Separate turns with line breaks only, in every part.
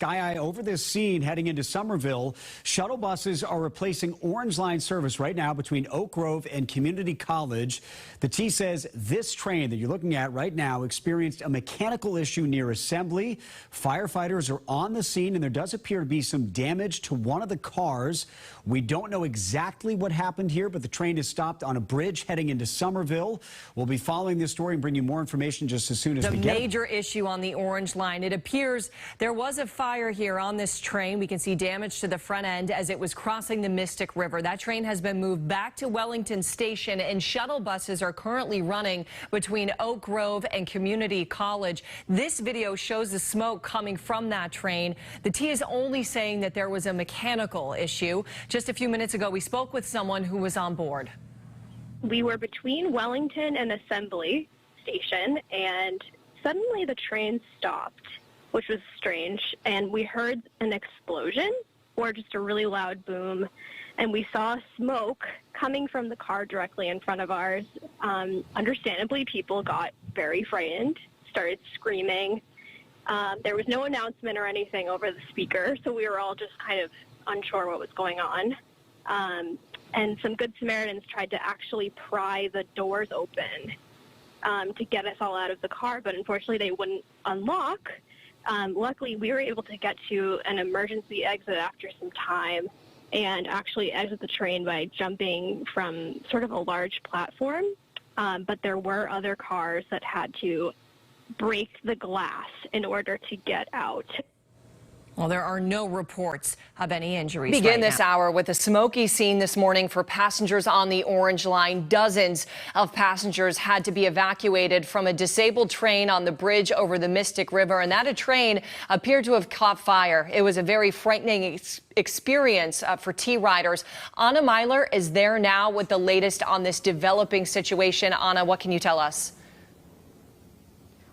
Sky Eye over this scene heading into Somerville. Shuttle buses are replacing Orange Line service right now between Oak Grove and Community College. The T says this train that you're looking at right now experienced a mechanical issue near Assembly. Firefighters are on the scene, and there does appear to be some damage to one of the cars. We don't know exactly what happened here, but the train is stopped on a bridge heading into Somerville. We'll be following this story and bring you more information just as soon as we get it.
A major issue on the Orange Line. It appears there was a fire here on this train. We can see damage to the front end as it was crossing the Mystic River. That train has been moved back to Wellington Station, and shuttle buses are currently running between Oak Grove and Community College. This video shows the smoke coming from that train. The T is only saying that there was a mechanical issue. Just a few minutes ago, we spoke with someone who was on board.
We were between Wellington and Assembly Station, and suddenly the train stopped, which was strange, and we heard an explosion or just a really loud boom, and we saw smoke coming from the car directly in front of ours. Understandably, people got very frightened, started screaming. There was no announcement or anything over the speaker, so we were all just kind of unsure what was going on. And some Good Samaritans tried to actually pry the doors open to get us all out of the car, but unfortunately they wouldn't unlock. Luckily, we were able to get to an emergency exit after some time and actually exit the train by jumping from sort of a large platform. But there were other cars that had to break the glass in order to get out.
Well, there are no reports of any injuries.
Begin this hour with a smoky scene this morning for passengers on the Orange Line. Dozens of passengers had to be evacuated from a disabled train on the bridge over the Mystic River, and that train appeared to have caught fire. It was a very frightening experience for T riders. Anna Myler is there now with the latest on this developing situation. Anna, what can you tell us?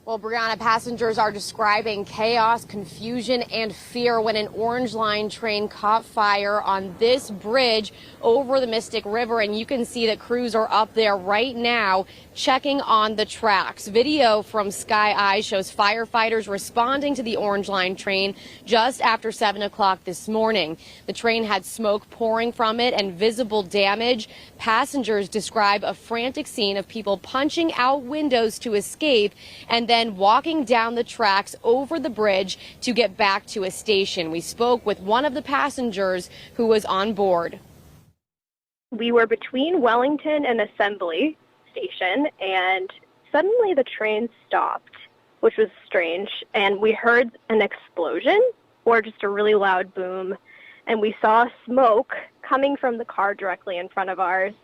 Well, Brianna, passengers are describing chaos, confusion, and fear when an Orange Line train caught fire on this bridge over the Mystic River. And you can see that crews are up there right now checking on the tracks. Video from Sky Eye shows firefighters responding to the Orange Line train just after 7 o'clock this morning. The train had smoke pouring from it and visible damage. Passengers describe a frantic scene of people punching out windows to escape and then walking down the tracks over the bridge to get back to a station. We spoke with one of the passengers who was on board.
We were between Wellington and Assembly Station, and suddenly the train stopped, which was strange, and we heard an explosion or just a really loud boom, and we saw smoke coming from the car directly in front of ours.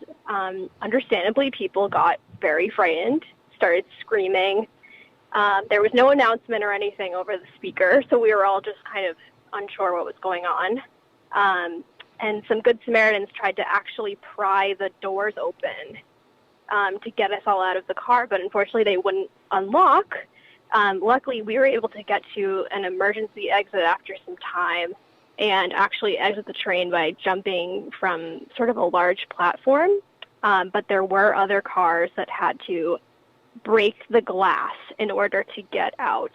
Understandably, people got very frightened, started screaming. There was no announcement or anything over the speaker, so we were all just kind of unsure what was going on. And some Good Samaritans tried to actually pry the doors open to get us all out of the car, but unfortunately they wouldn't unlock. Luckily, we were able to get to an emergency exit after some time and actually exit the train by jumping from sort of a large platform. But there were other cars that had to break the glass in order to get out.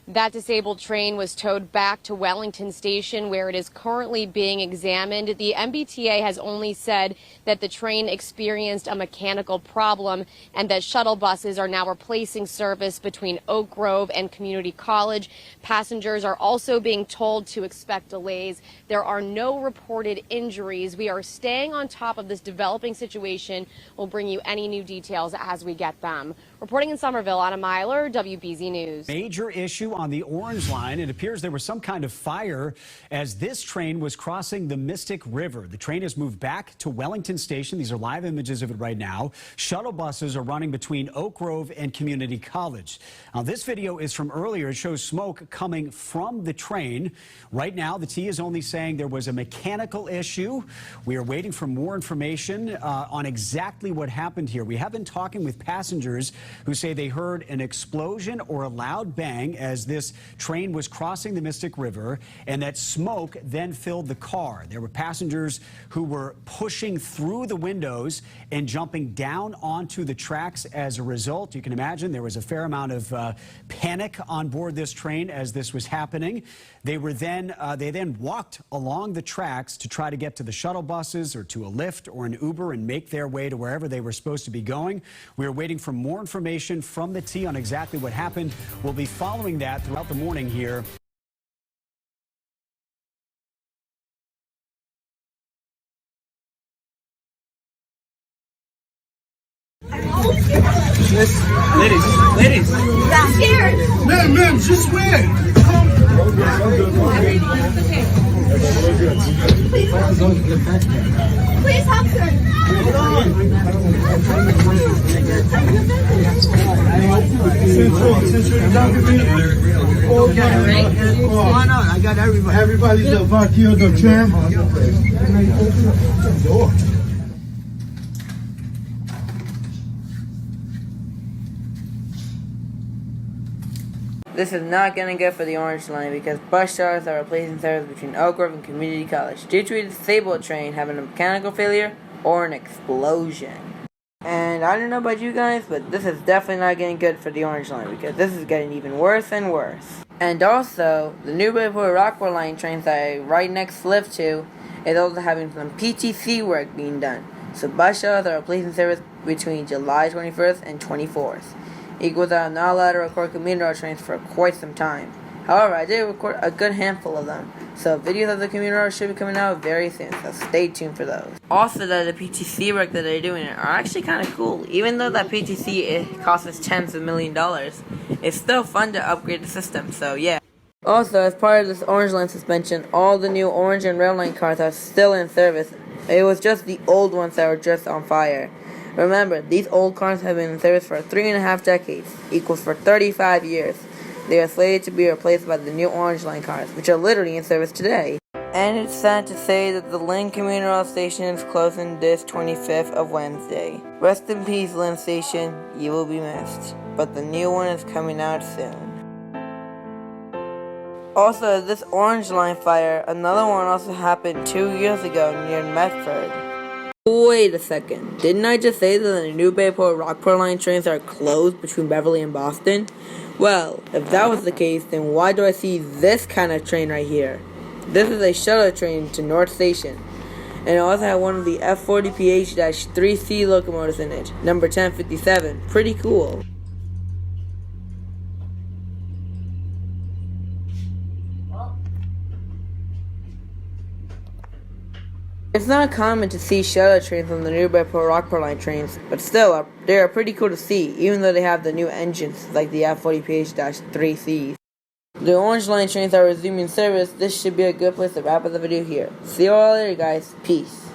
That disabled train was towed back to Wellington Station, where it is currently being examined. The MBTA has only said that the train experienced a mechanical problem and that shuttle buses are now replacing service between Oak Grove and Community College. Passengers are also being told to expect delays. There are no reported injuries. We are staying on top of this developing situation. We'll bring you any new details as we get them. Reporting in Somerville, Anna Myler, WBZ News.
Major issue on the Orange Line. It appears there was some kind of fire as this train was crossing the Mystic River. The train has moved back to Wellington Station. These are live images of it right now. Shuttle buses are running between Oak Grove and Community College. Now, this video is from earlier. It shows smoke coming from the train. Right now, the T is only saying there was a mechanical issue. We are waiting for more information on exactly what happened here. We have been talking with passengers who say they heard an explosion or a loud bang as this train was crossing the Mystic River, and that smoke then filled the car. There were passengers who were pushing through the windows and jumping down onto the tracks as a result. You can imagine there was a fair amount of panic on board this train as this was happening. They then walked along the tracks to try to get to the shuttle buses or to a Lyft or an Uber and make their way to wherever they were supposed to be going. We are waiting for more information from the T on exactly what happened. We'll be following that throughout the morning here.
Ladies. I'm scared. Man, just wait. Please help her. Since you're talking to me, I got everybody. Everybody's evacuated the train.
This is not going to good for the Orange Line because bus shuttles are replacing service between Oak Grove and Community College due to a disabled train having a mechanical failure or an explosion. And I don't know about you guys, but this is definitely not getting good for the Orange Line because this is getting even worse and worse. And also, the New Bedford-Rockport Line trains that I right next live to is also having some PTC work being done. So bus shuttles are replacing service between July 21st and 24th. Equals that I'm not allowed to record commuter trains for quite some time. However, I did record a good handful of them, so videos of the commuter should be coming out very soon, so stay tuned for those. Also, the PTC work that they're doing are actually kind of cool. Even though that PTC costs us tens of $millions, it's still fun to upgrade the system, so yeah. Also, as part of this Orange Line suspension, all the new Orange and Red Line cars are still in service. It was just the old ones that were just on fire. Remember, these old cars have been in service for 3.5 decades, equals for 35 years. They are slated to be replaced by the new Orange Line cars, which are literally in service today. And it's sad to say that the Lynn Commuter Rail Station is closing this 25th of Wednesday. Rest in peace, Lynn Station, you will be missed. But the new one is coming out soon. Also, this Orange Line fire, another one also happened 2 years ago near Medford. Wait a second, didn't I just say that the New Bedford-Rockport Line trains are closed between Beverly and Boston? Well, if that was the case, then why do I see this kind of train right here? This is a shuttle train to North Station, and it also had one of the F40PH-3C locomotives in it, number 1057, pretty cool. It's not common to see shuttle trains on the New Bedford-Rockport Line trains, but still, they are pretty cool to see, even though they have the new engines like the F40PH-3Cs. The Orange Line trains are resuming service. This should be a good place to wrap up the video here. See you all later, guys. Peace.